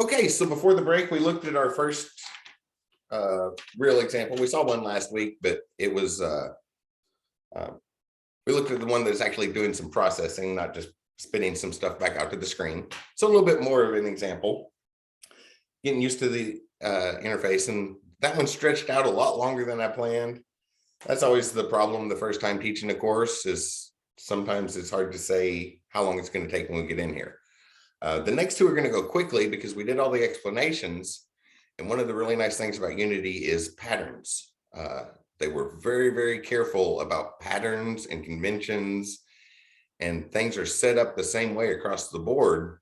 Okay, so before the break, we looked at our first real example. We saw one last week, but it was, we looked at the one that's actually doing some processing, not just spitting some stuff back out to the screen. So a little bit more of an example, getting used to the interface, and that one stretched out a lot longer than I planned. That's always the problem the first time teaching a course, is sometimes it's hard to say how long it's going to take when we get in here. The next two are going to go quickly because we did all the explanations. And one of the really nice things about Unity is patterns. They were very, very careful about patterns and conventions, and things are set up the same way across the board.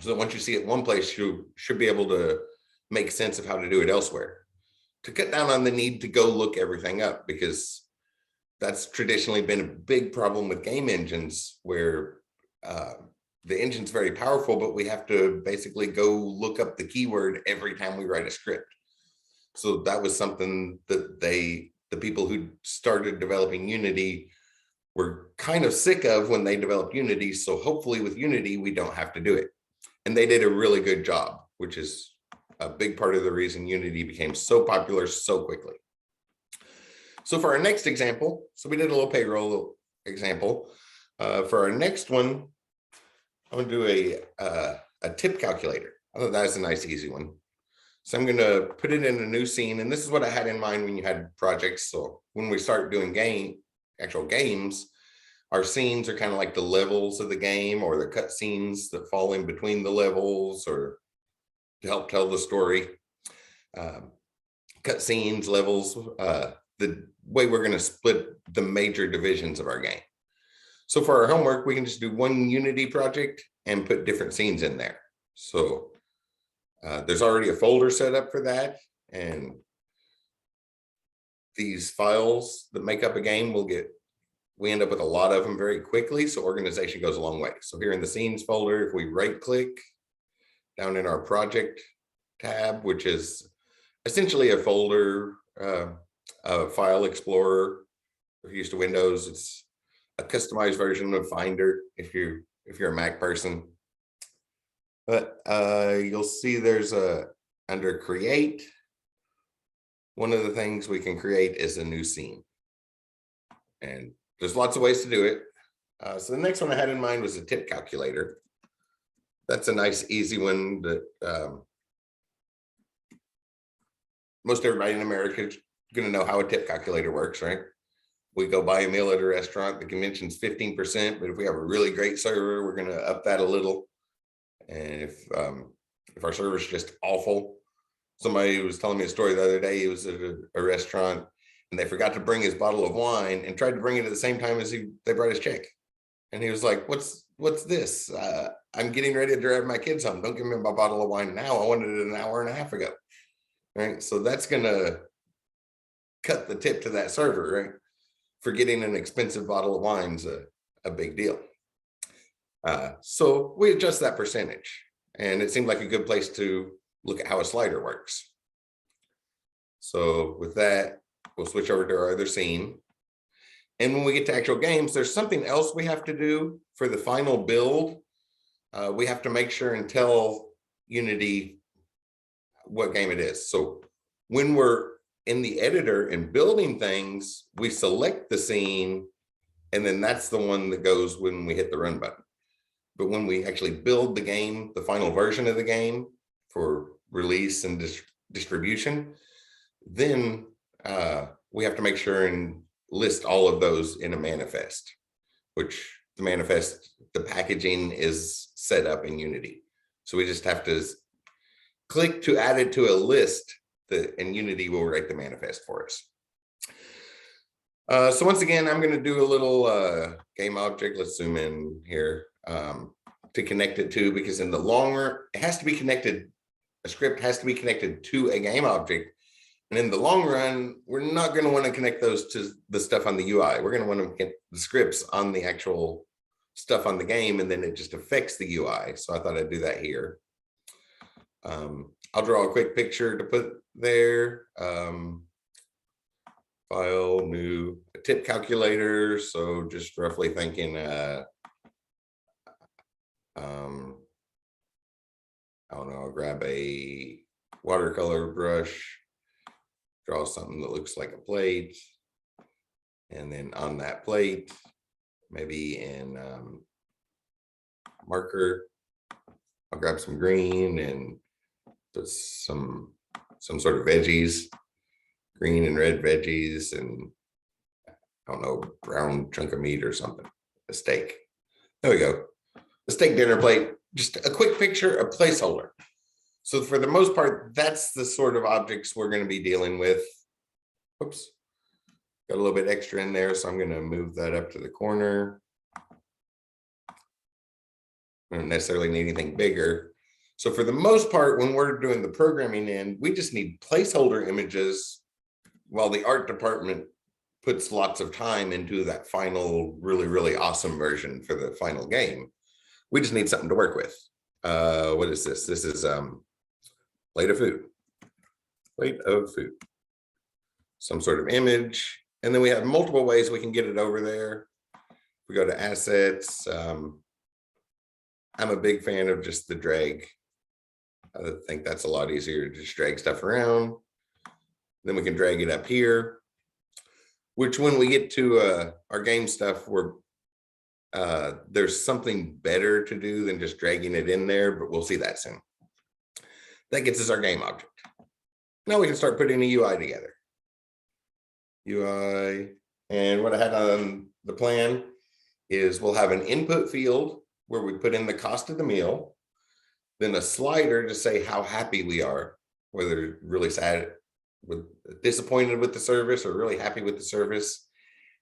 So that once you see it one place, you should be able to make sense of how to do it elsewhere, to cut down on the need to go look everything up, because that's traditionally been a big problem with game engines, where the engine's very powerful, but we have to basically go look up the keyword every time we write a script. So that was something that the people who started developing Unity were kind of sick of when they developed Unity. So hopefully with Unity, we don't have to do it. And they did a really good job, which is a big part of the reason Unity became so popular so quickly. So for our next example, so we did a little payroll example. For our next one, I'm going to do a tip calculator. I thought that's a nice, easy one. So I'm going to put it in a new scene. And this is what I had in mind when you had projects. So when we start doing actual games, our scenes are kind of like the levels of the game, or the cut scenes that fall in between the levels, or to help tell the story. Cut scenes, levels, the way we're going to split the major divisions of our game. So for our homework, we can just do one Unity project and put different scenes in there. So there's already a folder set up for that. And these files that make up a game we end up with a lot of them very quickly. So organization goes a long way. So here in the scenes folder, if we right click down in our project tab, which is essentially a folder, a file explorer. If you're used to Windows, it's a customized version of Finder if you're a Mac person. But you'll see there's under create, one of the things we can create is a new scene. And there's lots of ways to do it. So the next one I had in mind was a tip calculator. That's a nice, easy one that most everybody in America is going to know how a tip calculator works, right? We go buy a meal at a restaurant, the convention's 15%, but if we have a really great server, we're going to up that a little. And if our server's just awful, somebody was telling me a story the other day. He was at a restaurant and they forgot to bring his bottle of wine and tried to bring it at the same time as they brought his check. And he was like, what's this? I'm getting ready to drive my kids home. Don't give me my bottle of wine now. I wanted it an hour and a half ago. Right. So that's going to cut the tip to that server, right? For getting an expensive bottle of wine's a big deal. So we adjust that percentage, and it seemed like a good place to look at how a slider works. So with that, we'll switch over to our other scene. And when we get to actual games, there's something else we have to do for the final build. We have to make sure and tell Unity what game it is. So when we're in the editor and building things, we select the scene, and then that's the one that goes when we hit the run button. But when we actually build the game, the final version of the game for release and distribution, then we have to make sure and list all of those in a manifest, which the packaging is set up in Unity. So we just have to click to add it to a list, and Unity will write the manifest for us. So once again, I'm going to do a little game object. Let's zoom in here to connect it to, because in the long run, it has to be connected. A script has to be connected to a game object. And in the long run, we're not going to want to connect those to the stuff on the UI. We're going to want to get the scripts on the actual stuff on the game, and then it just affects the UI. So I thought I'd do that here. I'll draw a quick picture to put there. File, new, tip calculator. So just roughly thinking, I don't know, I'll grab a watercolor brush, draw something that looks like a plate. And then on that plate, maybe in marker, I'll grab some green and put some sort of veggies, green and red veggies, and I don't know, brown chunk of meat or something, a steak. There we go. The steak dinner plate, just a quick picture, a placeholder. So for the most part, that's the sort of objects we're going to be dealing with. Oops, got a little bit extra in there, so I'm going to move that up to the corner. I don't necessarily need anything bigger. So for the most part, when we're doing the programming end, we just need placeholder images while the art department puts lots of time into that final, really, really awesome version for the final game. We just need something to work with. What is this? This is plate of food. Plate of food. Some sort of image. And then we have multiple ways we can get it over there. We go to assets. I'm a big fan of just the drag. I think that's a lot easier to just drag stuff around. Then we can drag it up here, which when we get to our game stuff, there's something better to do than just dragging it in there, but we'll see that soon. That gets us our game object. Now we can start putting a UI together. UI, and what I had on the plan is we'll have an input field where we put in the cost of the meal, then a slider to say how happy we are, whether really sad, disappointed with the service or really happy with the service.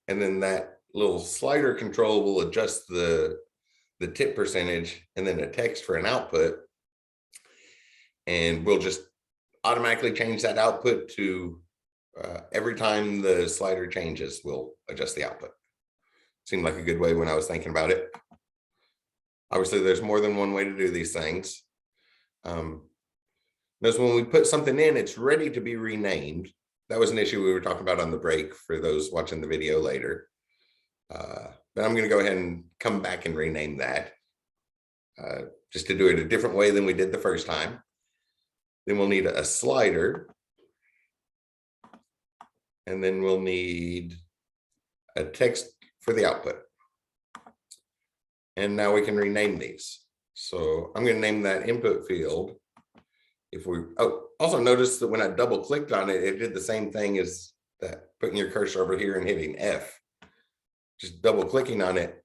And then that little slider control will adjust the tip percentage, and then a text for an output. And we'll just automatically change that output to every time the slider changes, we'll adjust the output. Seemed like a good way when I was thinking about it. Obviously, there's more than one way to do these things. Notice when we put something in, it's ready to be renamed. That was an issue we were talking about on the break for those watching the video later. But I'm going to go ahead and come back and rename that just to do it a different way than we did the first time. Then we'll need a slider. And then we'll need a text for the output. And now we can rename these. So I'm going to name that input field. If we, also notice that when I double clicked on it, it did the same thing as that, putting your cursor over here and hitting F. Just double clicking on it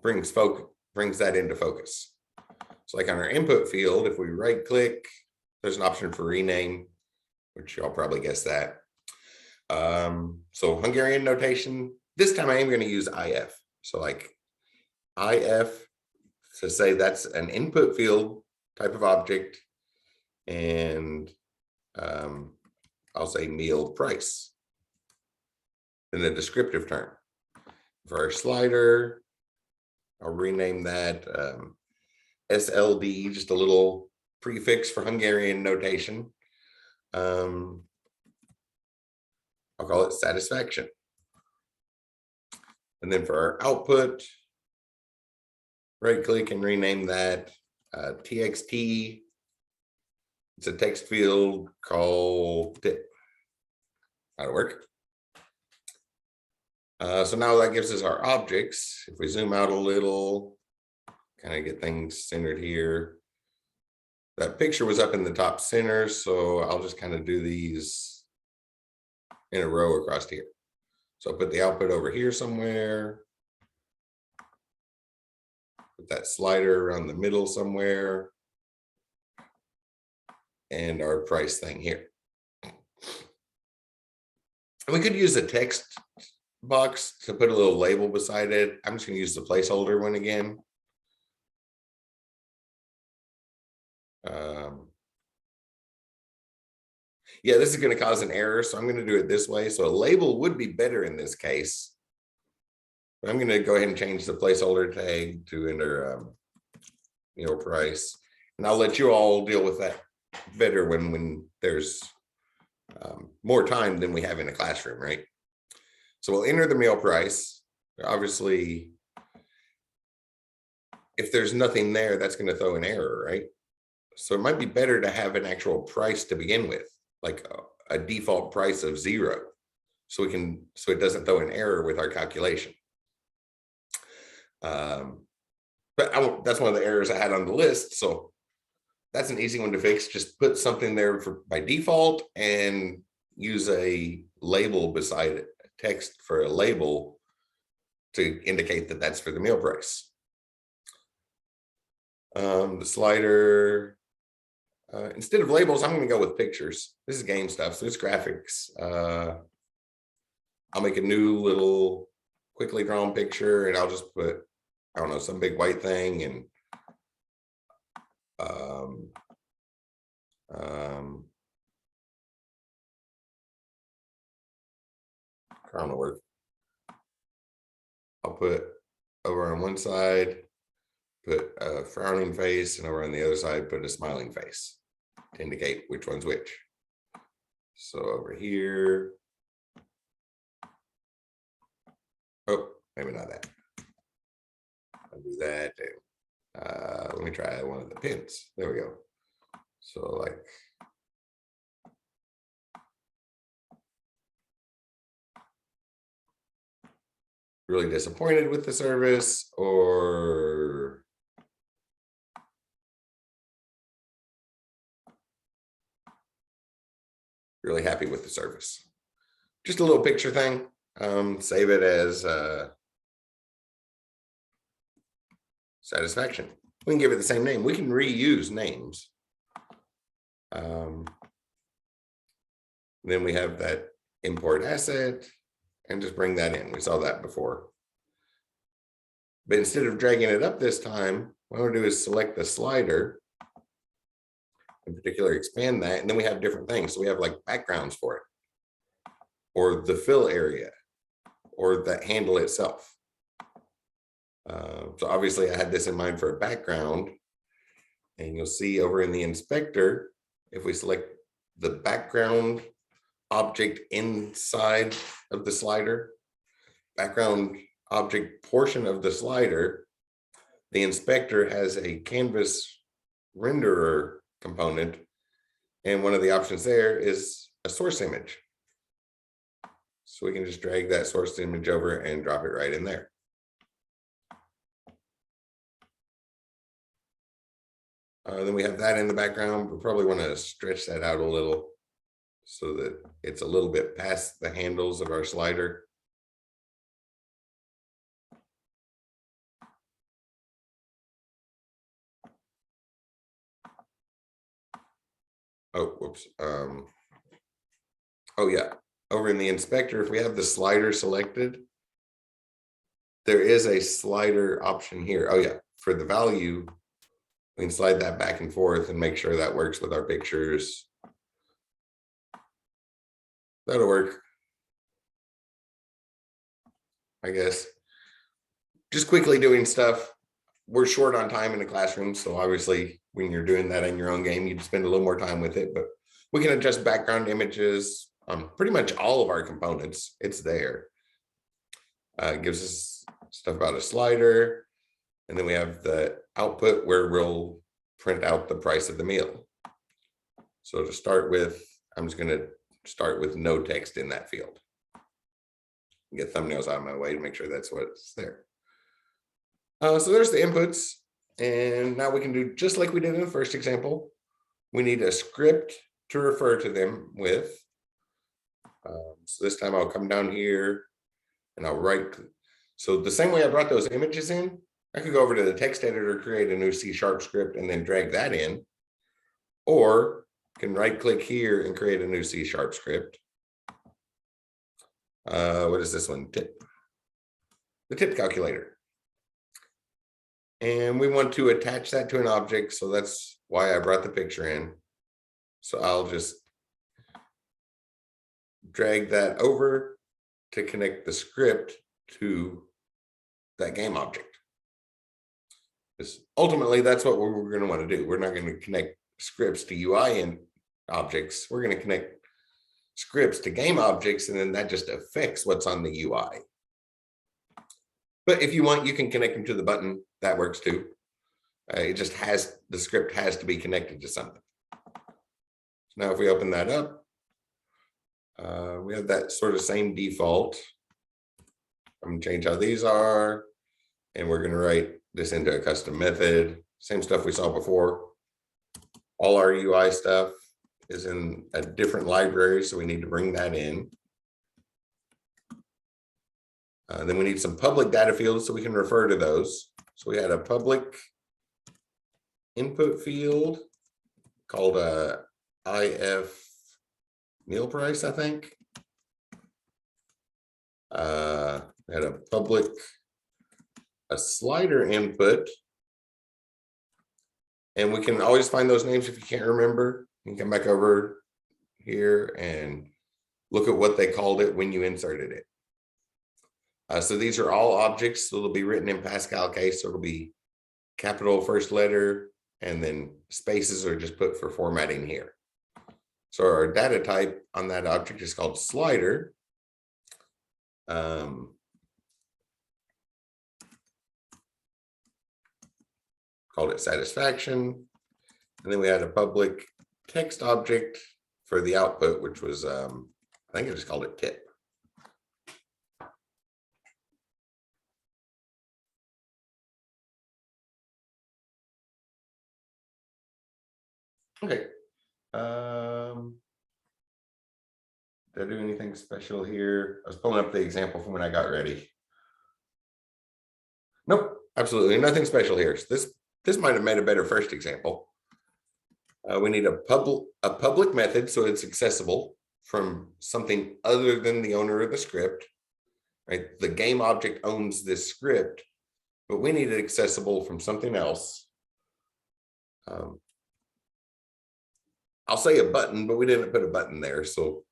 brings that into focus. So like on our input field, if we right click, there's an option for rename, which y'all probably guessed that. So Hungarian notation, this time I am going to use IF. So like IF to say that's an input field type of object, and I'll say meal price in a descriptive term. For our slider, I'll rename that SLD, just a little prefix for Hungarian notation. I'll call it satisfaction. And then for our output, right click and rename that TXT. It's a text field called tip. That'll work. So now that gives us our objects. If we zoom out a little, kind of get things centered here. That picture was up in the top center, so I'll just kind of do these in a row across here. So I'll put the output over here somewhere. Put that slider around the middle somewhere. And our price thing here. And we could use a text box to put a little label beside it. I'm just going to use the placeholder one again. Yeah, this is going to cause an error, so I'm going to do it this way. So a label would be better in this case. But I'm going to go ahead and change the placeholder tag to enter meal price. And I'll let you all deal with that better when there's more time than we have in a classroom, right? So we'll enter the meal price. Obviously, if there's nothing there, that's going to throw an error, right? So it might be better to have an actual price to begin with, like a default price of 0. So it doesn't throw an error with our calculation. But that's one of the errors I had on the list. So that's an easy one to fix. Just put something there by default and use a label beside it, text for a label to indicate that that's for the meal price. The slider, instead of labels, I'm going to go with pictures. This is game stuff, so it's graphics. I'll make a new little quickly drawn picture, and I'll just put, I don't know, some big white thing, and crown will work. I'll put over on one side, put a frowning face, and over on the other side, put a smiling face to indicate which one's which. So over here, oh, maybe not that. I'll do that. Let me try one of the pins. There we go. So like, really disappointed with the service, or really happy with the service. Just a little picture thing. Save it as satisfaction. We can give it the same name. We can reuse names. Then we have that import asset and just bring that in. We saw that before. But instead of dragging it up this time, what I'm going to do is select the slider, in particular, expand that, and then we have different things. So we have like backgrounds for it, or the fill area, or the handle itself. So obviously I had this in mind for a background, and you'll see over in the inspector, if we select the background object inside of the slider, background object portion of the slider, the inspector has a canvas renderer component, and one of the options there is a source image. So we can just drag that source image over and drop it right in there. Then we have that in the background. We probably want to stretch that out a little so that it's a little bit past the handles of our slider. Oh, whoops. Oh yeah, over in the inspector, if we have the slider selected, there is a slider option here. Oh yeah, for the value, we can slide that back and forth and make sure that works with our pictures. That'll work, I guess. Just quickly doing stuff. We're short on time in the classroom, so obviously when you're doing that in your own game, you'd spend a little more time with it, but we can adjust background images on pretty much all of our components. It's there. It gives us stuff about a slider, and then we have the output where we'll print out the price of the meal. So to start with, I'm just going to start with no text in that field. Get thumbnails out of my way to make sure that's what's there. So there's the inputs, and now we can do just like we did in the first example. We need a script to refer to them with. So this time I'll come down here and I'll right. So the same way I brought those images in, I could go over to the text editor, create a new C# script, and then drag that in, or can right click here and create a new C# script. What is this one? Tip. The tip calculator. And we want to attach that to an object, so that's why I brought the picture in. So I'll just drag that over to connect the script to that game object. Because ultimately, that's what we're going to want to do. We're not going to connect scripts to UI and objects. We're going to connect scripts to game objects, and then that just affects what's on the UI. But if you want, you can connect them to the button. That works too. It just has, the script has to be connected to something. So now if we open that up, we have that sort of same default. I'm going to change how these are, and we're going to write this into a custom method. Same stuff we saw before. All our UI stuff is in a different library, so we need to bring that in. Then we need some public data fields so we can refer to those. So we had a public input field called IF meal price, I think. We had a public, a slider input. And we can always find those names if you can't remember. You can come back over here and look at what they called it when you inserted it. So these are all objects, so they'll be written in Pascal case. So it'll be capital first letter, and then spaces are just put for formatting here. So our data type on that object is called slider. Called it satisfaction. And then we had a public text object for the output, which was, I think I just called it tip. Okay. Did I do anything special here? I was pulling up the example from when I got ready. Nope, absolutely nothing special here. So this might have made a better first example. We need a public method, so it's accessible from something other than the owner of the script. Right? The game object owns this script, but we need it accessible from something else. I'll say a button, but we didn't put a button there, so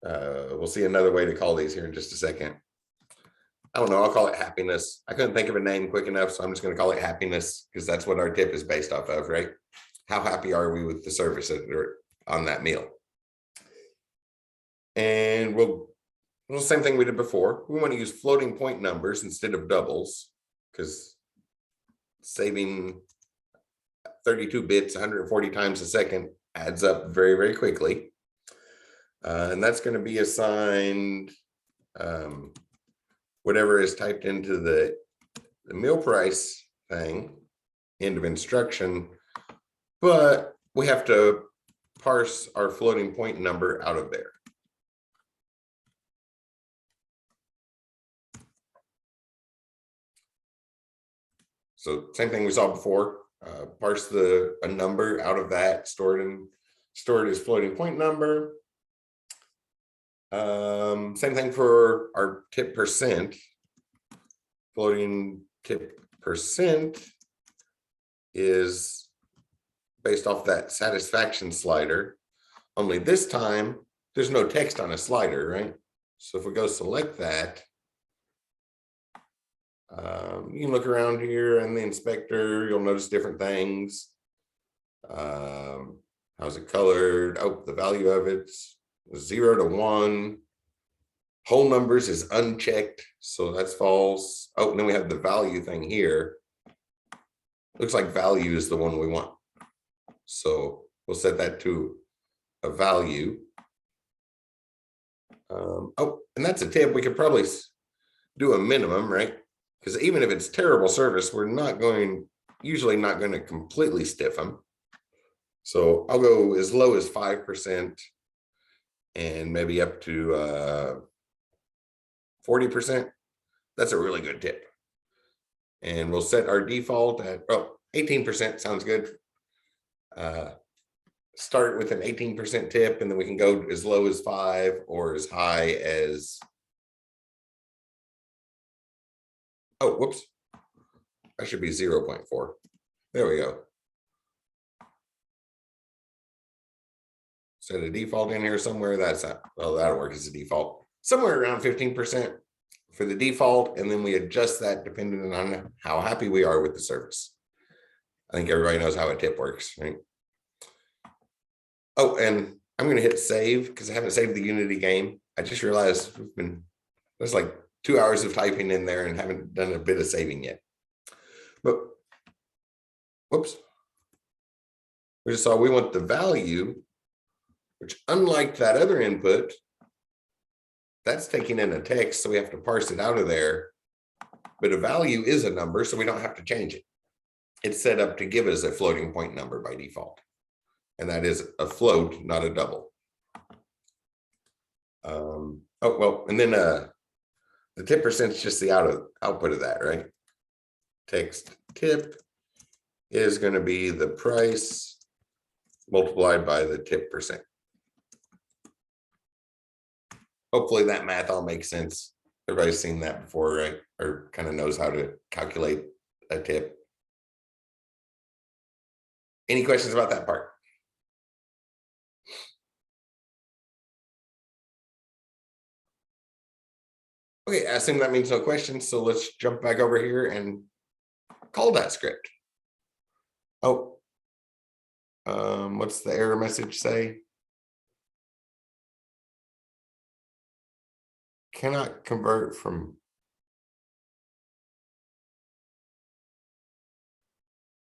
we'll see another way to call these here in just a second. I don't know, I'll call it happiness. I couldn't think of a name quick enough, so I'm just going to call it happiness because that's what our tip is based off of, right? How happy are we with the service on that meal? And we'll same thing we did before. We want to use floating point numbers instead of doubles because saving 32 bits 140 times a second adds up very, very quickly. And that's going to be assigned whatever is typed into the meal price thing, end of instruction, but we have to parse our floating point number out of there. So same thing we saw before, parse a number out of that, store it as floating point number. Same thing for our tip percent. Floating tip percent is based off that satisfaction slider. Only this time, there's no text on a slider, right? So if we go select that, you can look around here in the inspector, you'll notice different things. How's it colored? Oh, the value of it's 0 to 1. Whole numbers is unchecked, so that's false. Oh, and then we have the value thing here. Looks like value is the one we want. So we'll set that to a value. Oh, and that's a tip. We could probably do a minimum, right? Because even if it's terrible service, we're usually not going to completely stiff them. So I'll go as low as 5% and maybe up to 40%. That's a really good tip. And we'll set our default at 18% sounds good. Start with an 18% tip, and then we can go as low as 5 or as high as, oh, whoops. That should be 0.4. There we go. Set a default in here somewhere. That's not, well, that'll work as a default. Somewhere around 15% for the default, and then we adjust that depending on how happy we are with the service. I think everybody knows how a tip works, right? Oh, and I'm going to hit save because I haven't saved the Unity game. I just realized there's like 2 hours of typing in there and haven't done a bit of saving yet. But whoops. We just saw we want the value, which unlike that other input, that's taking in a text, so we have to parse it out of there. But a value is a number, so we don't have to change it. It's set up to give us a floating point number by default. And that is a float, not a double. Oh, well, and then the tip percent is just the output of that, right? Text tip is going to be the price multiplied by the tip percent. Hopefully that math all makes sense. Everybody's seen that before, right? Or kind of knows how to calculate a tip. Any questions about that part? Okay, I assume that means no questions. So let's jump back over here and call that script. Oh, what's the error message say? Cannot convert from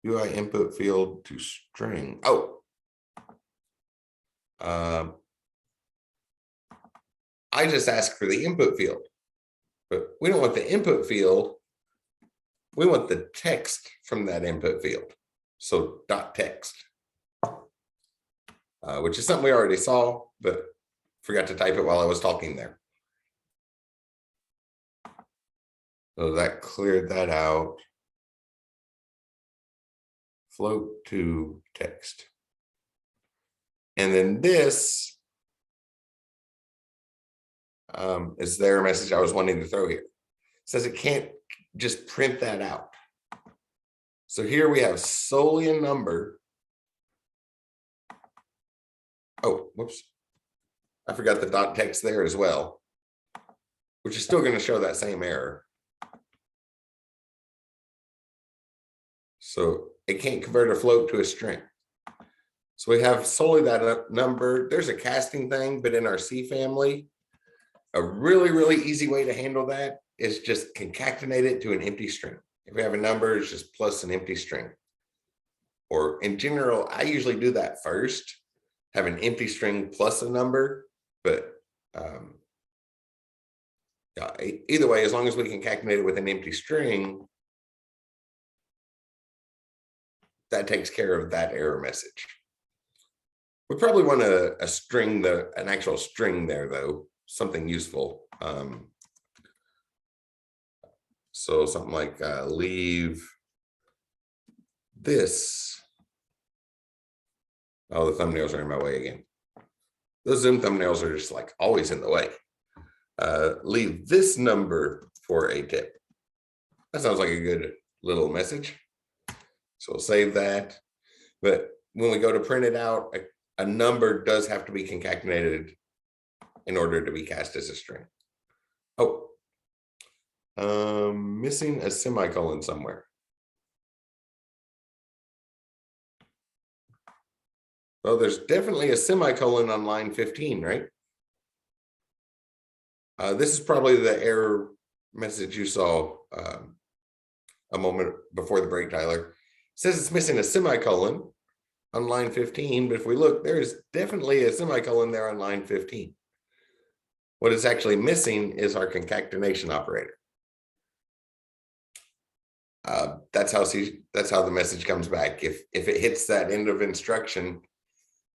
UI input field to string. Oh, I just asked for the input field, but we don't want the input field. We want the text from that input field. So dot text, which is something we already saw, but forgot to type it while I was talking there. So that cleared that out. Float to text. And then this is their message I was wanting to throw here. It says it can't just print that out. So here we have solely a number. Oh, whoops. I forgot the dot text there as well, which is still going to show that same error. So it can't convert a float to a string. So we have solely that number. There's a casting thing, but in our C family, a really, really easy way to handle that is just concatenate it to an empty string. If we have a number, it's just plus an empty string. Or in general, I usually do that first, have an empty string plus a number, but yeah, either way, as long as we concatenate it with an empty string, that takes care of that error message. We probably want a string, an actual string there though, something useful. So something like leave this. Oh, the thumbnails are in my way again. Those Zoom thumbnails are just like always in the way. Leave this number for a tip. That sounds like a good little message. So we'll save that. But when we go to print it out, a number does have to be concatenated in order to be cast as a string. Oh, missing a semicolon somewhere. Well, there's definitely a semicolon on line 15, right? This is probably the error message you saw a moment before the break, Tyler. It says it's missing a semicolon on line 15, but if we look, there's definitely a semicolon there on line 15. What is actually missing is our concatenation operator. That's how the message comes back. If it hits that end of instruction,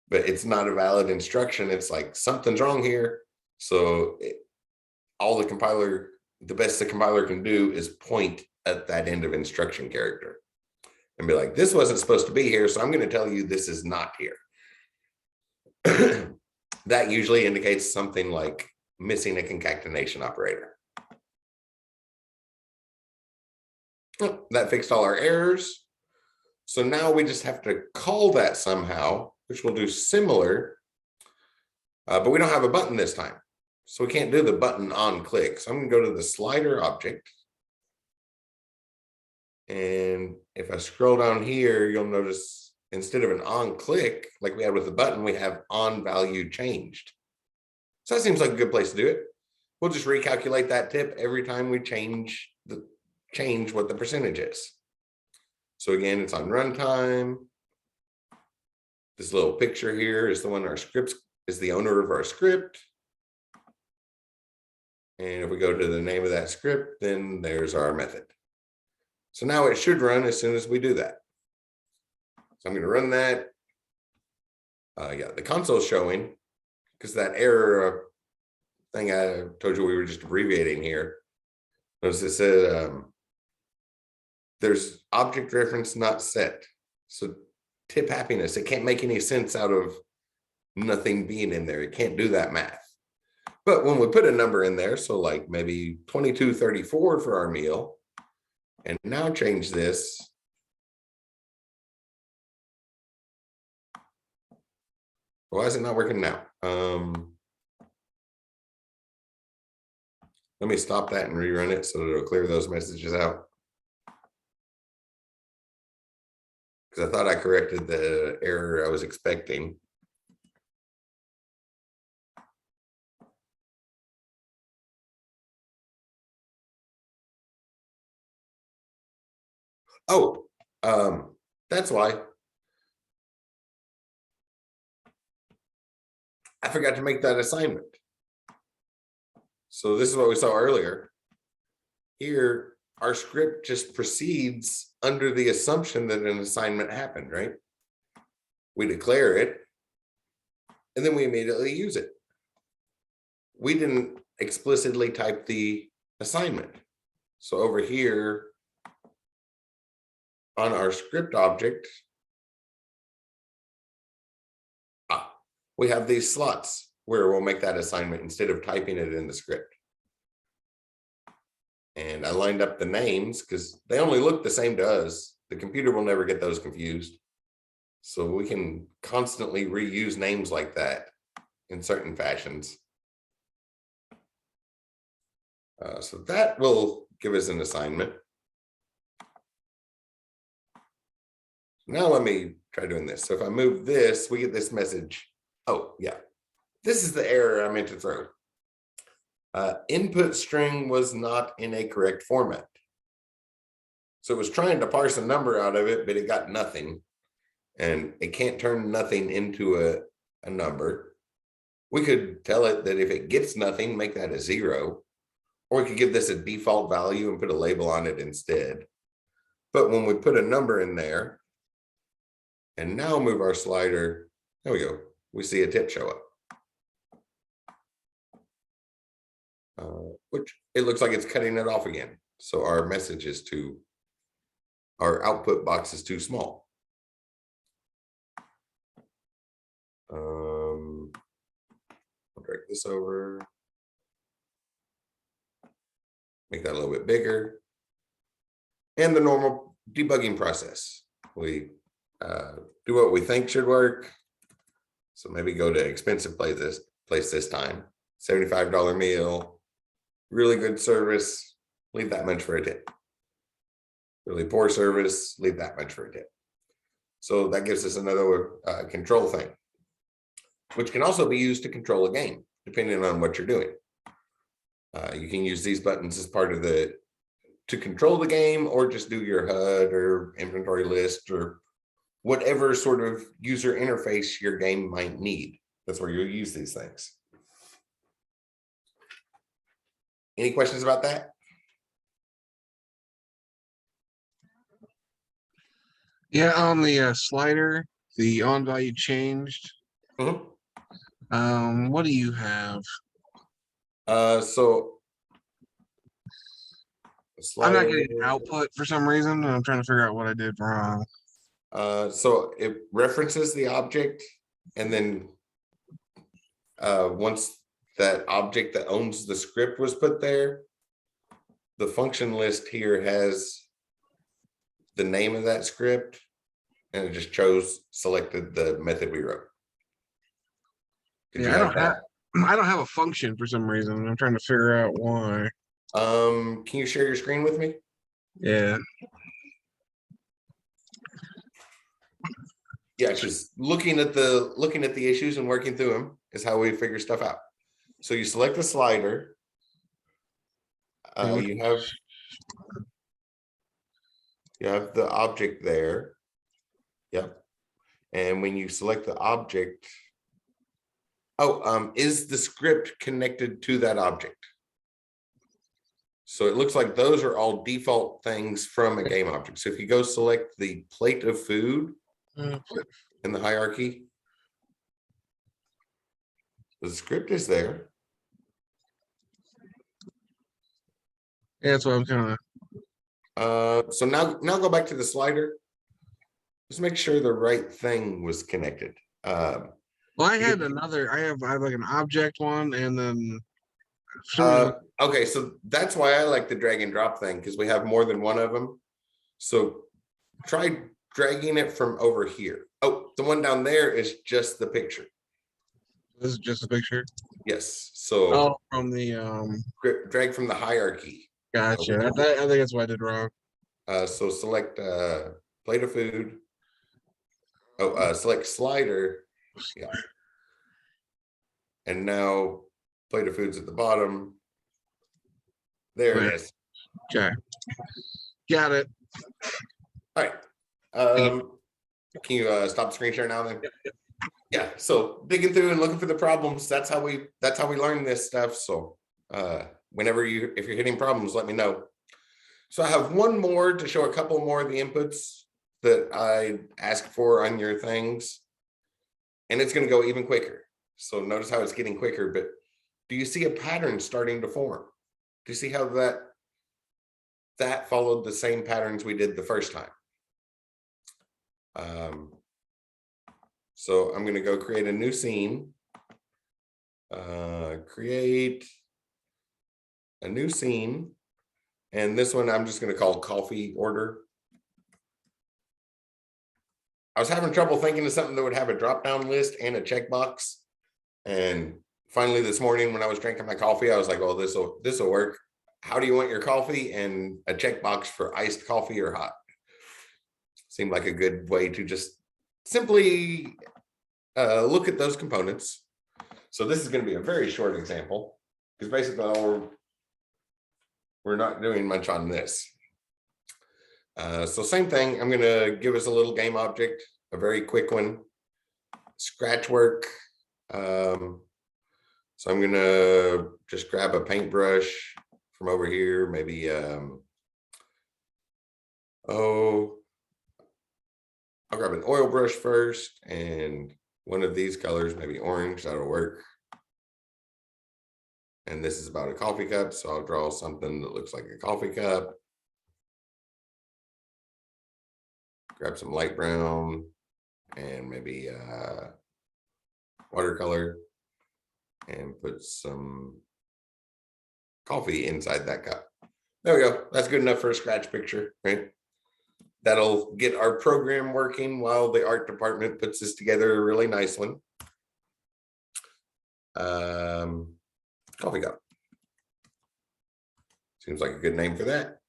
but it's not a valid instruction, it's like something's wrong here. So the best the compiler can do is point at that end of instruction character and be like, this wasn't supposed to be here, so I'm going to tell you this is not here. That usually indicates something like missing a concatenation operator. Oh, that fixed all our errors. So now we just have to call that somehow, which we'll do similar, but we don't have a button this time. So we can't do the button on click. So I'm going to go to the slider object. And if I scroll down here, you'll notice instead of an on click, like we had with the button, we have on value changed. So that seems like a good place to do it. We'll just recalculate that tip every time we change what the percentage is. So again, it's on runtime. This little picture here is the one our scripts is the owner of our script. And if we go to the name of that script, then there's our method. So now it should run as soon as we do that. So I'm going to run that. Yeah, the console's showing because that error thing I told you we were just abbreviating here. Notice it said there's object reference not set. So tip happiness, it can't make any sense out of nothing being in there. It can't do that math. But when we put a number in there, so like maybe 22.34 for our meal, and now change this. Why is it not working now? Let me stop that and rerun it so that it'll clear those messages out. Because I thought I corrected the error I was expecting. Oh, that's why. I forgot to make that assignment. So this is what we saw earlier. Here, our script just proceeds under the assumption that an assignment happened, right? We declare it, and then we immediately use it. We didn't explicitly type the assignment. So over here on our script object, we have these slots where we'll make that assignment instead of typing it in the script. And I lined up the names because they only look the same to us. The computer will never get those confused. So we can constantly reuse names like that in certain fashions. So that will give us an assignment. Now let me try doing this. So if I move this, we get this message. Oh, yeah. This is the error I meant to throw. Input string was not in a correct format. So it was trying to parse a number out of it, but it got nothing. And it can't turn nothing into a number. We could tell it that if it gets nothing, make that a 0. Or we could give this a default value and put a label on it instead. But when we put a number in there, and now move our slider, there we go. We see a tip show up. Which it looks like it's cutting it off again. So our message is our output box is too small. I'll drag this over. Make that a little bit bigger. And the normal debugging process. We do what we think should work. So maybe go to expensive place this time. $75 meal, really good service, leave that much for a tip. Really poor service, leave that much for a tip. So that gives us another control thing, which can also be used to control a game, depending on what you're doing. You can use these buttons as part of to control the game, or just do your HUD or inventory list or whatever sort of user interface your game might need. That's where you'll use these things. Any questions about that? Yeah, on the slider, the on value changed. Mm-hmm. What do you have? So I'm not getting output for some reason, and I'm trying to figure out what I did wrong. So it references the object, and then once that object that owns the script was put there, the function list here has the name of that script, and it just selected the method we wrote. Yeah, I don't have a function for some reason. I'm trying to figure out why. Can you share your screen with me? Yeah. Yeah, because looking at the issues and working through them is how we figure stuff out. So you select the You have the object there. Yep. And when you select the object, is the script connected to that object? So it looks like those are all default things from a game object. So if you go select the plate of food in the hierarchy, the script is there. Yeah, that's what I'm kind of. So now go back to the slider. Just make sure the right thing was connected. Well, I had another. I have like an object one, and then. Okay, so that's why I like the drag and drop thing, because we have more than one of them. So try dragging it from over here. Oh, the one down there is just the picture. This is just a picture. Yes. So from the drag from the hierarchy. Gotcha. I think that's what I did wrong. So select plate of food. Select slider. Yeah. And now plate of food's at the bottom. There it is. Okay. Got it. All right. Can you stop the screen share now then? Yeah. So digging through and looking for the problems. That's how we learn this stuff. So whenever if you're hitting problems, let me know. So I have one more to show a couple more of the inputs that I asked for on your things. And it's going to go even quicker. So notice how it's getting quicker, but do you see a pattern starting to form? Do you see how that followed the same patterns we did the first time? So I'm going to go create a new scene. Create a new scene. And this one I'm just going to call coffee order. I was having trouble thinking of something that would have a drop-down list and a checkbox. And finally this morning when I was drinking my coffee, I was like, oh, this will work. How do you want your coffee? And a checkbox for iced coffee or hot. Seemed like a good way to just simply look at those components. So this is going to be a very short example because basically we're not doing much on this. So same thing, I'm going to give us a little game object, a very quick one, scratch work. So I'm going to just grab a paintbrush from over here, maybe, I'll grab an oil brush first and one of these colors, maybe orange, that'll work. And this is about a coffee cup, so I'll draw something that looks like a coffee cup. Grab some light brown and maybe watercolor and put some coffee inside that cup. There we go. That's good enough for a scratch picture, right? That'll get our program working while the art department puts this together a really nice one. Coffee cup. Seems like a good name for that.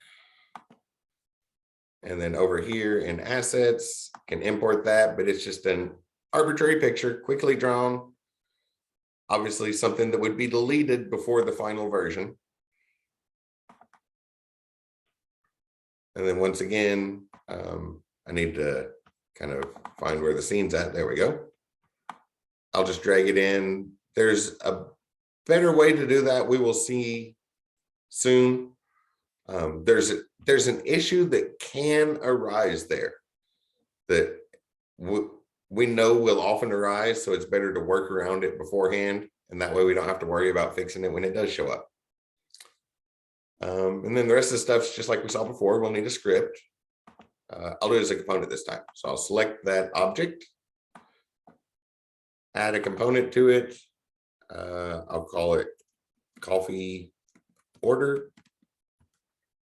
And then over here in assets, can import that, but it's just an arbitrary picture, quickly drawn. Obviously something that would be deleted before the final version. And then once again, I need to kind of find where the scene's at. There we go. I'll just drag it in. There's a better way to do that. We will see soon. There's an issue that can arise there that we know will often arise. So it's better to work around it beforehand. And that way we don't have to worry about fixing it when it does show up. And then the rest of the stuff's just like we saw before. We'll need a script. I'll do it as a component this time. So I'll select that object, add a component to it. I'll call it coffee order.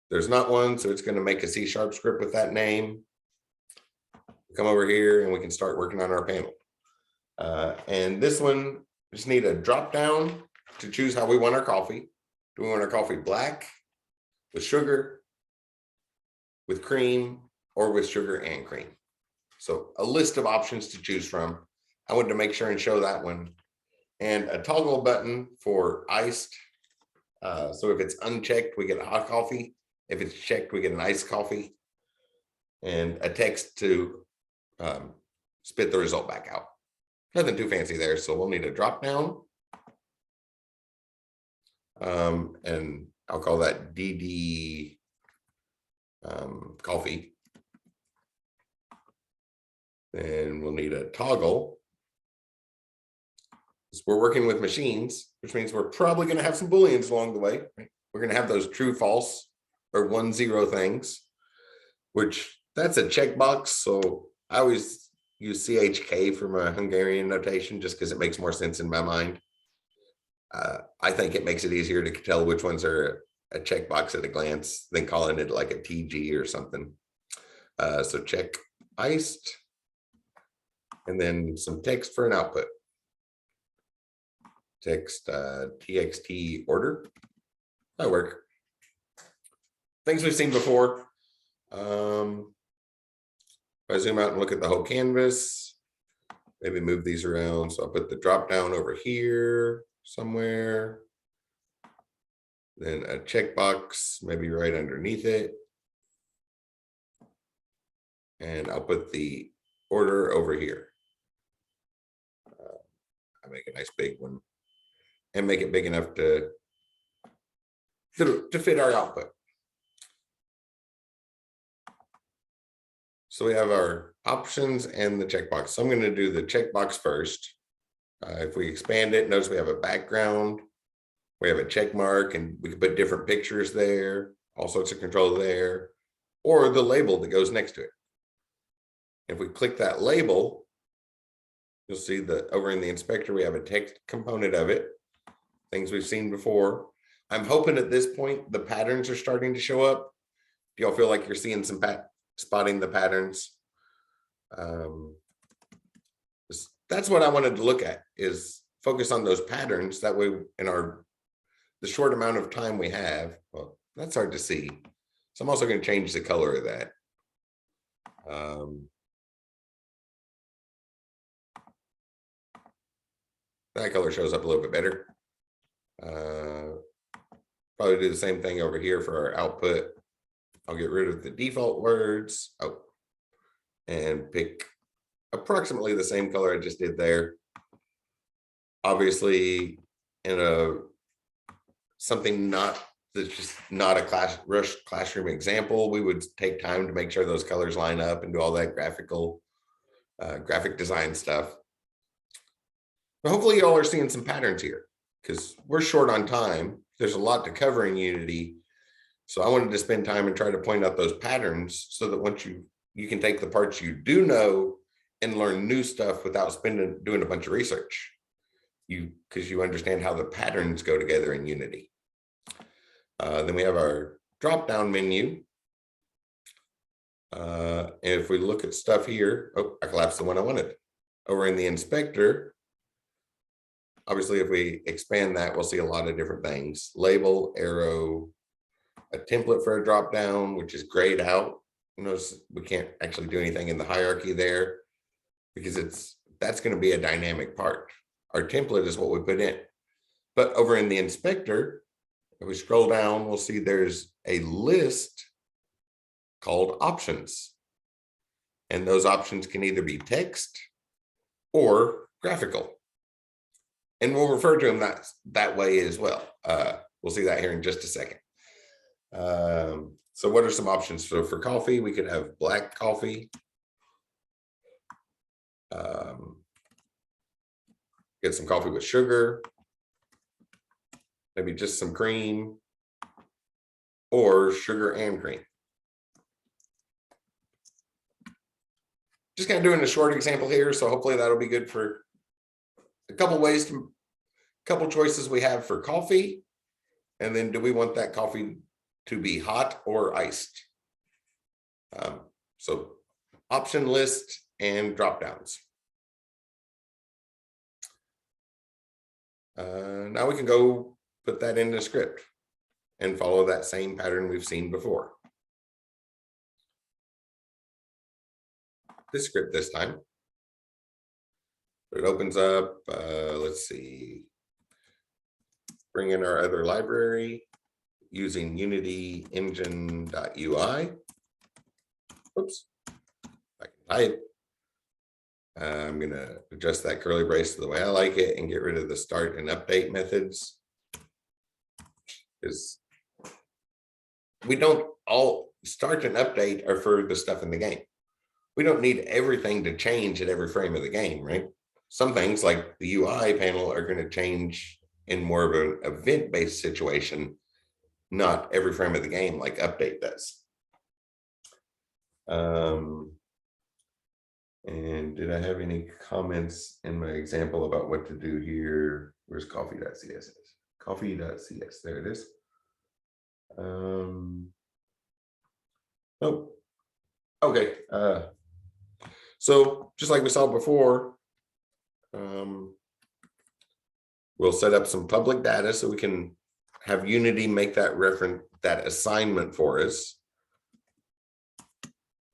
There's not one, so it's going to make a C# script with that name. Come over here and we can start working on our panel. And this one, we just need a drop down to choose how we want our coffee. Do we want our coffee black, with sugar, with cream, or with sugar and cream? So a list of options to choose from. I wanted to make sure and show that one. And a toggle button for iced. So if it's unchecked, we get a hot coffee. If it's checked, we get an iced coffee. and a text to spit the result back out. Nothing too fancy there, so we'll need a drop down. And I'll call that DD coffee. Then we'll need a toggle. We're working with machines, which means we're probably going to have some booleans along the way. Right? We're going to have those true, false, or 1, 0 things, which that's a checkbox. So I always use CHK for my Hungarian notation just because it makes more sense in my mind. I think it makes it easier to tell which ones are a checkbox at a glance than calling it like a TG or something. So check iced, and then some text for an output. Text txt order. That work. Things we've seen before. If I zoom out and look at the whole canvas, maybe move these around. So I'll put the drop down over here somewhere. Then a checkbox, maybe right underneath it. And I'll put the order over here. I make a nice big one and make it big enough to fit our output. So we have our options and the checkbox. So I'm going to do the checkbox first. If we expand it, notice we have a background. We have a check mark, and we can put different pictures there, all sorts of control there, or the label that goes next to it. If we click that label, you'll see that over in the inspector, we have a text component of it, things we've seen before. I'm hoping at this point, the patterns are starting to show up. Do y'all feel like you're seeing some spotting the patterns? That's what I wanted to look at, is focus on those patterns. That way in the short amount of time we have, well, that's hard to see. So I'm also going to change the color of that. That color shows up a little bit better. Probably do the same thing over here for our output. I'll get rid of the default words. Oh, and pick approximately the same color I just did there. Obviously, in something that's just not a rush classroom example, we would take time to make sure those colors line up and do all that graphic design stuff. But hopefully y'all are seeing some patterns here, because we're short on time. There's a lot to cover in Unity. So I wanted to spend time and try to point out those patterns so that once you can take the parts you do know and learn new stuff without doing a bunch of research. Because you understand how the patterns go together in Unity. Then we have our drop-down menu. And if we look at stuff here, oh, I collapsed the one I wanted. Over in the inspector, obviously, if we expand that, we'll see a lot of different things. Label, arrow, a template for a drop-down, which is grayed out. Notice we can't actually do anything in the hierarchy there because that's going to be a dynamic part. Our template is what we put in. But over in the inspector, if we scroll down, we'll see there's a list called options. And those options can either be text or graphical. And we'll refer to them that way as well. We'll see that here in just a second. So what are some options? So for coffee, we could have black coffee. Get some coffee with sugar, maybe just some cream, or sugar and cream. Just kind of doing a short example here, so hopefully that'll be good for a couple choices we have for coffee. And then do we want that coffee to be hot or iced? So option list and drop downs. Now we can go put that into script and follow that same pattern we've seen before. This script this time. It opens up, let's see, bring in our other library using Unity engine.ui. Oops, I'm gonna adjust that curly brace to the way I like it and get rid of the start and update methods. Because we don't all start and update are for the stuff in the game. We don't need everything to change at every frame of the game, right? Some things like the UI panel are going to change in more of an event-based situation, not every frame of the game like update does. And did I have any comments in my example about what to do here? Where's coffee.css? Coffee.cs, there it is. Nope. Okay. So just like we saw before, we'll set up some public data so we can have Unity make that reference, that assignment for us.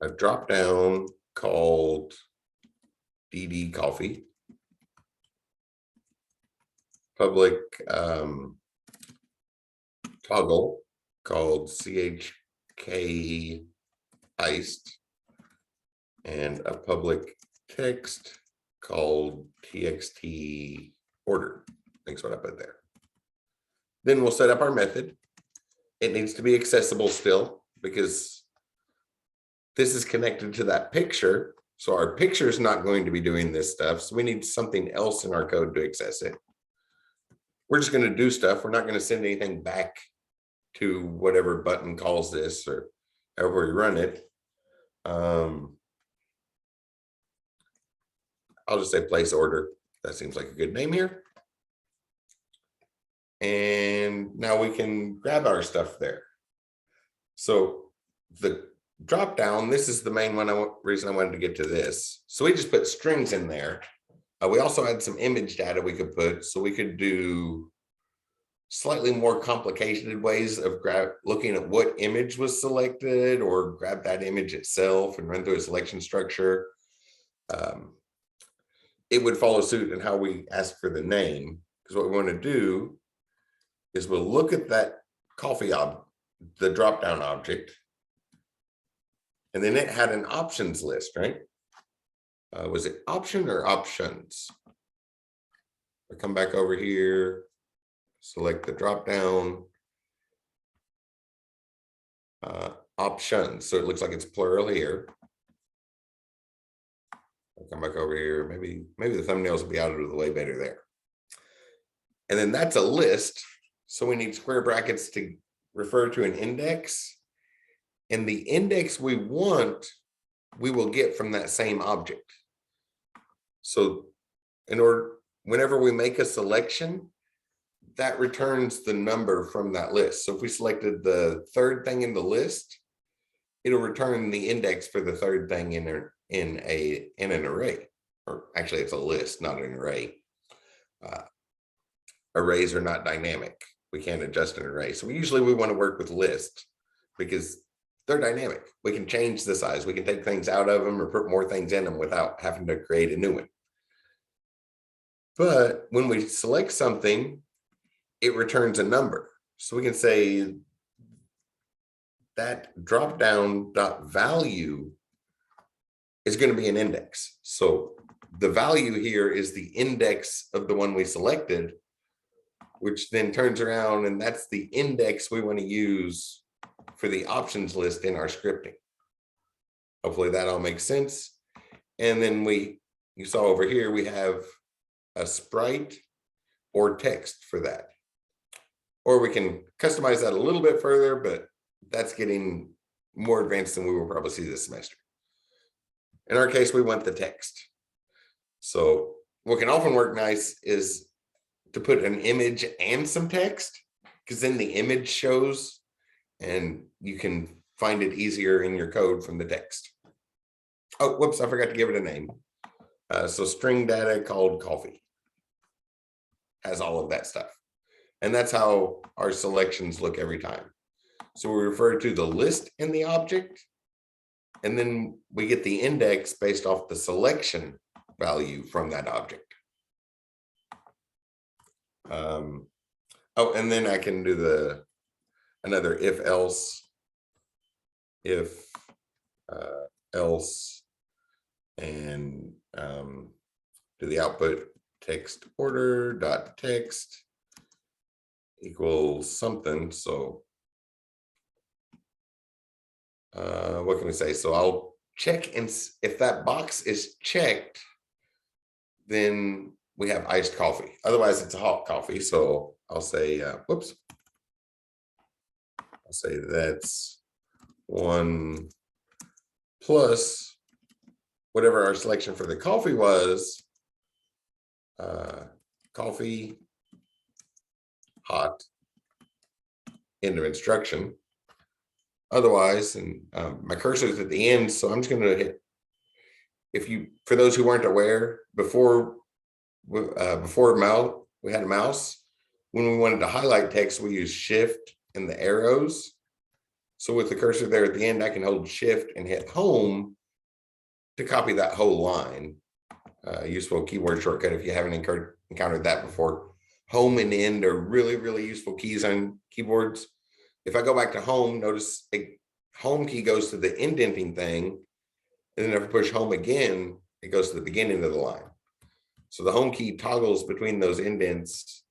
A drop down called DD Coffee. Public toggle called CHK iced, and a public text called TXT order. Thanks what I put there. Then we'll set up our method. It needs to be accessible still because this is connected to that picture. So our picture is not going to be doing this stuff. So we need something else in our code to access it. We're just going to do stuff. We're not going to send anything back to whatever button calls this or however we run it. I'll just say place order. That seems like a good name here. And now we can grab our stuff there. So the drop down, this is the main reason I wanted to get to this. So we just put strings in there. We also had some image data we could put, so we could do slightly more complicated ways of looking at what image was selected, or grab that image itself and run through a selection structure. It would follow suit in how we ask for the name, because what we want to do is we'll look at that coffee the drop down object, and then it had an options list, right? Was it option or options? I come back over here, select the drop down, options. So it looks like it's plural here. I'll come back over here. Maybe the thumbnails will be out of the way better there. And then that's a list. So we need square brackets to refer to an index. And the index we want, we will get from that same object. So whenever we make a selection, that returns the number from that list. So if we selected the third thing in the list, it'll return the index for the third thing in an array. Or actually, it's a list, not an array. Arrays are not dynamic. We can't adjust an array. So usually we want to work with lists because they're dynamic. We can change the size. We can take things out of them or put more things in them without having to create a new one. But when we select something, it returns a number. So we can say that drop down dot value is going to be an index. So the value here is the index of the one we selected, which then turns around, and that's the index we want to use for the options list in our scripting. Hopefully that all makes sense. And then you saw over here, we have a sprite or text for that. Or we can customize that a little bit further, but that's getting more advanced than we will probably see this semester. In our case, we want the text. So what can often work nice is to put an image and some text, because then the image shows and you can find it easier in your code from the text. Oh, whoops, I forgot to give it a name. So string data called coffee has all of that stuff. And that's how our selections look every time. So we refer to the list in the object, and then we get the index based off the selection value from that object. Oh, and then I can do another if else and do the output text order dot text equals something. So what can we say? So I'll check, and if that box is checked, then we have iced coffee. Otherwise it's a hot coffee. So I'll say whoops, I'll say that's 1 plus whatever our selection for the coffee was, coffee hot, end of instruction. Otherwise, and my cursor is at the end, so I'm just going to hit, for those who weren't aware, before mouse, we had a mouse. When we wanted to highlight text, we use shift and the arrows. So with the cursor there at the end, I can hold shift and hit home to copy that whole line. Useful keyboard shortcut if you haven't encountered that before. Home and end are really, really useful keys on keyboards. If I go back to home, notice a home key goes to the indenting thing, and then if I push home again, it goes to the beginning of the line. So the home key toggles between those indents,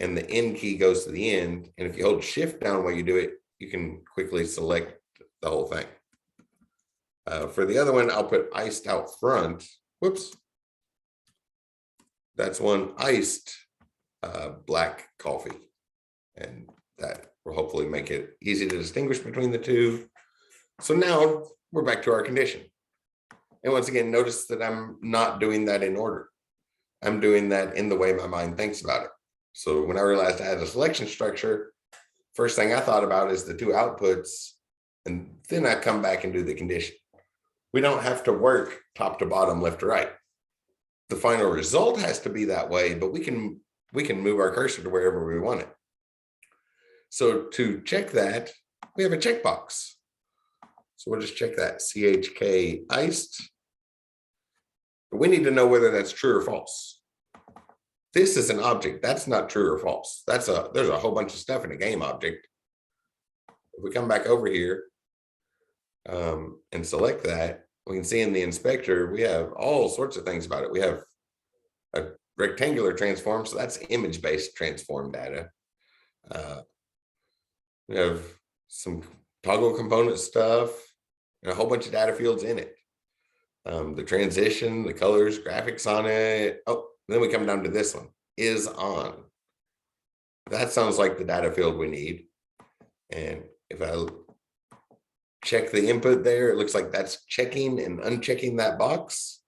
and the end key goes to the end. And if you hold shift down while you do it, you can quickly select the whole thing. For the other one, I'll put iced out front. Whoops. That's one iced black coffee. And that will hopefully make it easy to distinguish between the two. So now we're back to our condition. And once again, notice that I'm not doing that in order. I'm doing that in the way my mind thinks about it. So when I realized I had a selection structure, first thing I thought about is the two outputs, and then I come back and do the condition. We don't have to work top to bottom, left to right. The final result has to be that way, but we can move our cursor to wherever we want it. So to check that, we have a checkbox. So we'll just check that, CHK iced. But we need to know whether that's true or false. This is an object. That's not true or false. There's a whole bunch of stuff in a game object. If we come back over here and select that, we can see in the inspector, we have all sorts of things about it. We have a rectangular transform, so that's image-based transform data. We have some toggle component stuff and a whole bunch of data fields in it. The transition, the colors, graphics on it. Oh, then we come down to this one, is on. That sounds like the data field we need. And if I check the input there, it looks like that's checking and unchecking that box.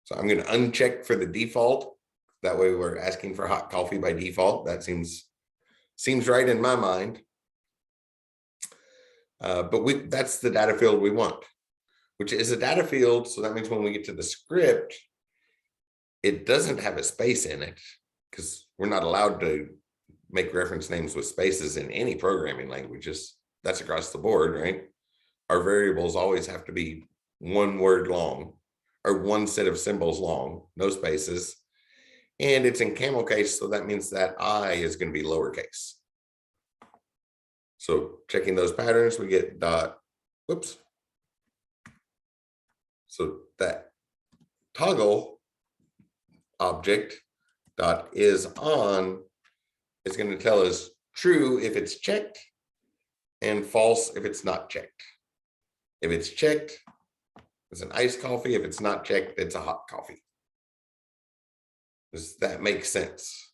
So I'm going to uncheck for the default. That way we're asking for hot coffee by default. That seems right in my mind. But that's the data field we want, which is a data field. So that means when we get to the script, it doesn't have a space in it because we're not allowed to make reference names with spaces in any programming languages. That's across the board, right? Our variables always have to be one word long or one set of symbols long, no spaces. And it's in camel case, so that means that I is going to be lowercase. So checking those patterns, we get dot, whoops. So that toggle object dot is on is going to tell us true if it's checked and false if it's not checked. If it's checked, it's an iced coffee. If it's not checked, it's a hot coffee. Does that make sense?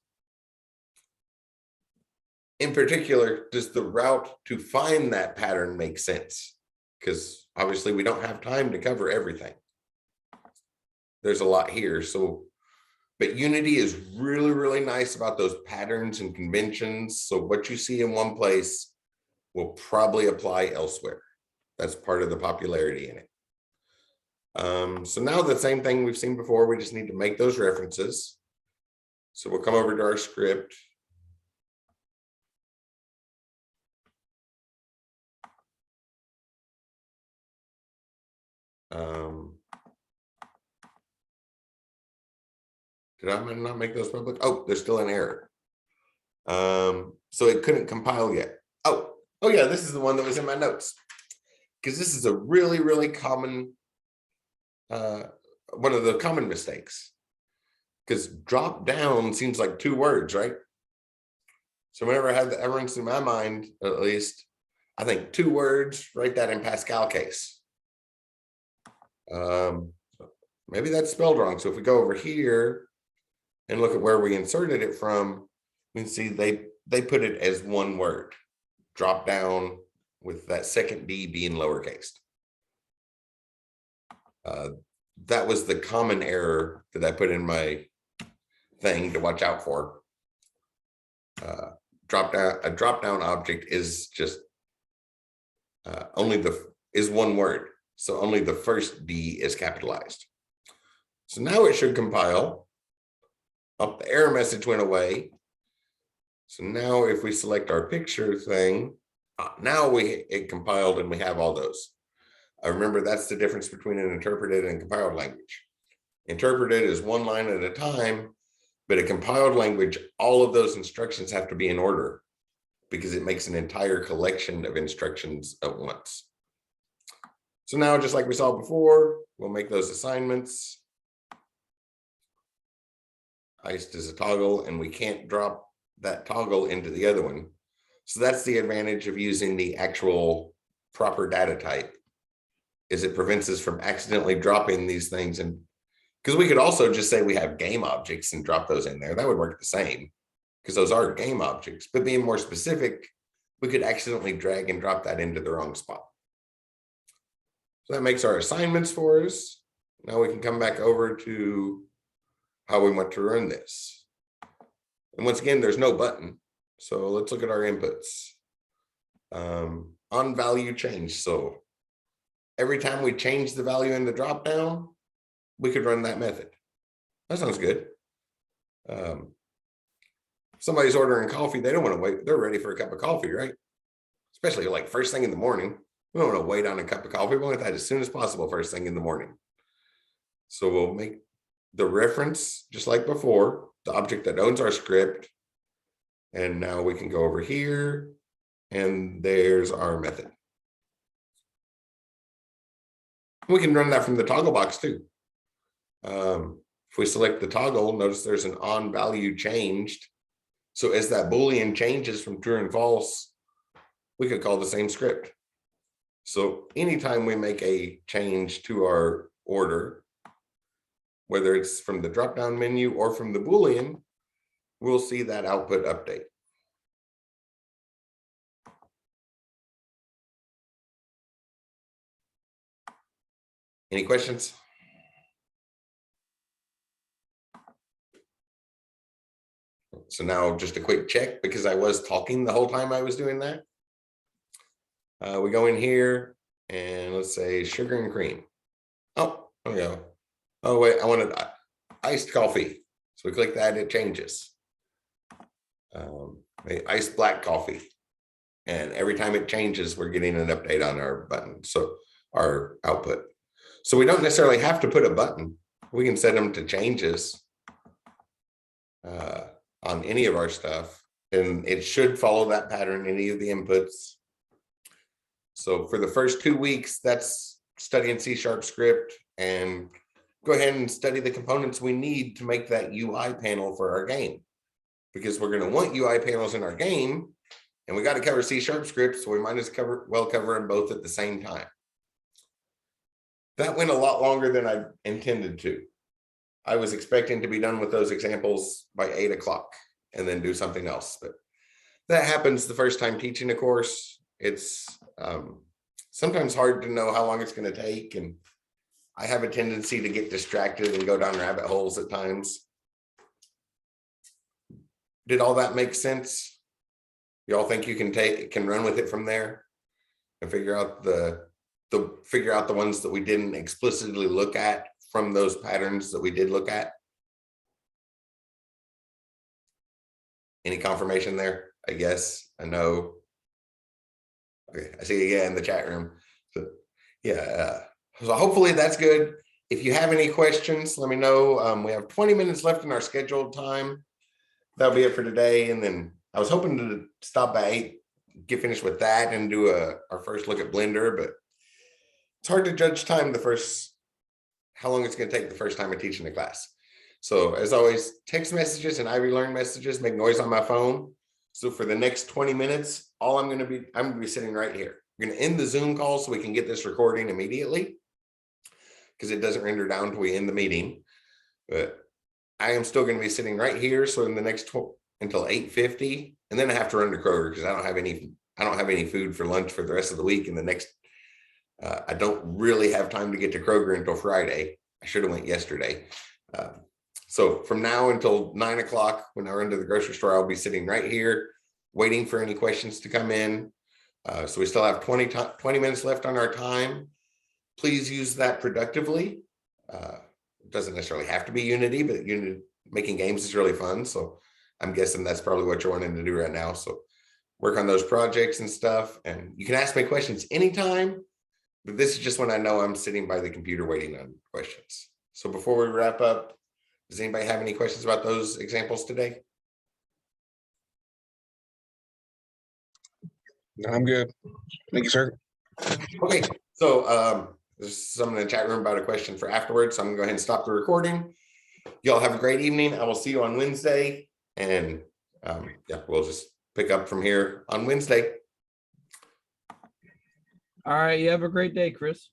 In particular, does the route to find that pattern make sense? Because obviously we don't have time to cover everything. There's a lot here. So, but Unity is really, really nice about those patterns and conventions. So what you see in one place will probably apply elsewhere. That's part of the popularity in it. So now the same thing we've seen before, we just need to make those references. So we'll come over to our script. Did I not make those public? Oh, there's still an error. So it couldn't compile yet. Oh yeah, this is the one that was in my notes. Because this is a really, really common one of the common mistakes, because drop down seems like 2 words, right? So whenever I had that runs through my mind, at least, I think 2 words, write that in Pascal case. Maybe that's spelled wrong. So if we go over here and look at where we inserted it from, we can see they put it as 1 word, drop down, with that second D being lowercase. That was the common error that I put in my thing to watch out for. A drop down object is just is 1 word, so only the first D is capitalized. So now it should compile. Up, the error message went away. So now if we select our picture thing, now it compiled and we have all those. Remember, that's the difference between an interpreted and compiled language. Interpreted is 1 line at a time, but a compiled language, all of those instructions have to be in order because it makes an entire collection of instructions at once. So now, just like we saw before, we'll make those assignments. Iced is a toggle, and we can't drop that toggle into the other one. So that's the advantage of using the actual proper data type, is it prevents us from accidentally dropping these things. And because we could also just say we have game objects and drop those in there, that would work the same because those are game objects. But being more specific, we could accidentally drag and drop that into the wrong spot. So that makes our assignments for us. Now we can come back over to how we want to run this. And once again, there's no button. So let's look at our inputs. On value change. So every time we change the value in the dropdown, we could run that method. That sounds good. Somebody's ordering coffee, they don't want to wait. They're ready for a cup of coffee, right? Especially like first thing in the morning. We don't want to wait on a cup of coffee. We want that as soon as possible, first thing in the morning. So we'll make the reference just like before, the object that owns our script. And now we can go over here and there's our method. We can run that from the toggle box too. If we select the toggle, notice there's an on value changed. So as that Boolean changes from true and false, we could call the same script. So anytime we make a change to our order, whether it's from the drop-down menu or from the Boolean, we'll see that output update. Any questions? So now just a quick check, because I was talking the whole time I was doing that. We go in here and let's say sugar and cream. Oh, there we go. Oh, wait, I wanted iced coffee. So we click that, it changes. Iced black coffee. And every time it changes, we're getting an update on our button. So our output. So we don't necessarily have to put a button. We can set them to changes on any of our stuff. And it should follow that pattern, any of the inputs. So for the first 2 weeks, that's studying C# script, and go ahead and study the components we need to make that UI panel for our game, because we're going to want UI panels in our game, and we got to cover C# script, so we might as well cover them both at the same time. That went a lot longer than I intended to. I was expecting to be done with those examples by 8 o'clock and then do something else, but that happens the first time teaching a course. It's sometimes hard to know how long it's going to take, and I have a tendency to get distracted and go down rabbit holes at times. Did all that make sense? Y'all think you can run with it from there and figure out the ones that we didn't explicitly look at from those patterns that we did look at? Any confirmation there? I guess, I know. Okay, I see you in the chat room. So yeah, so hopefully that's good. If you have any questions, let me know. We have 20 minutes left in our scheduled time. That'll be it for today. And then I was hoping to stop by 8, get finished with that and do our first look at Blender, but it's hard to judge time the first how long it's going to take the first time I teach in the class. So as always, text messages and Ivy Learn messages make noise on my phone. So for the next 20 minutes, I'm going to be sitting right here. I'm going to end the Zoom call so we can get this recording immediately, because it doesn't render down until we end the meeting. But I am still going to be sitting right here. So in the next until 8:50, and then I have to run to Kroger because I don't have any food for lunch for the rest of the week. And the next, I don't really have time to get to Kroger until Friday. I should have went yesterday. So from now until 9 o'clock, when I run to the grocery store, I'll be sitting right here waiting for any questions to come in. So we still have 20 minutes left on our time. Please use that productively. It doesn't necessarily have to be Unity, but making games is really fun. So I'm guessing that's probably what you're wanting to do right now. So work on those projects and stuff. And you can ask me questions anytime, but this is just when I know I'm sitting by the computer waiting on questions. So before we wrap up, does anybody have any questions about those examples today? No, I'm good. Thank you, sir. Okay, so there's someone in the chat room about a question for afterwards. So I'm gonna go ahead and stop the recording. Y'all have a great evening. I will see you on Wednesday. And yeah, we'll just pick up from here on Wednesday. All right, you have a great day, Chris.